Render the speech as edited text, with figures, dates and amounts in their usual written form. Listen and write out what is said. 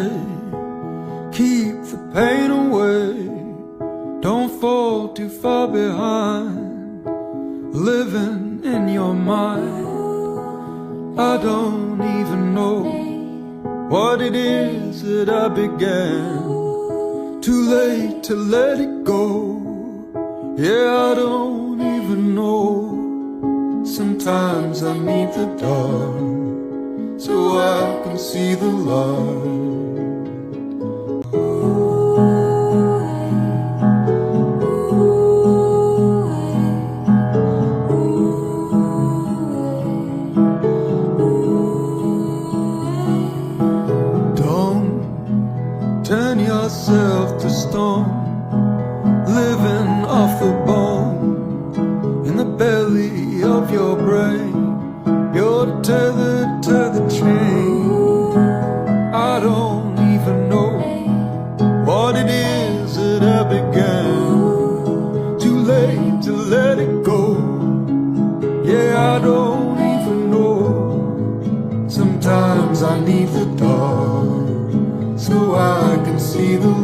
stay. Keep the pain away. Don't fall too far behind, living in your mind. I don't even know what it is that I began. Too late to let it go. Yeah, I don't even know. Sometimes I need the dark so I can see the light. Turn yourself to stone, living off the bone, in the belly of your brain. You're tethered to the chain. I don't even know what it is that I began. Too late to let it go. Yeah, I don't even know. Sometimes I need the dark so I can see the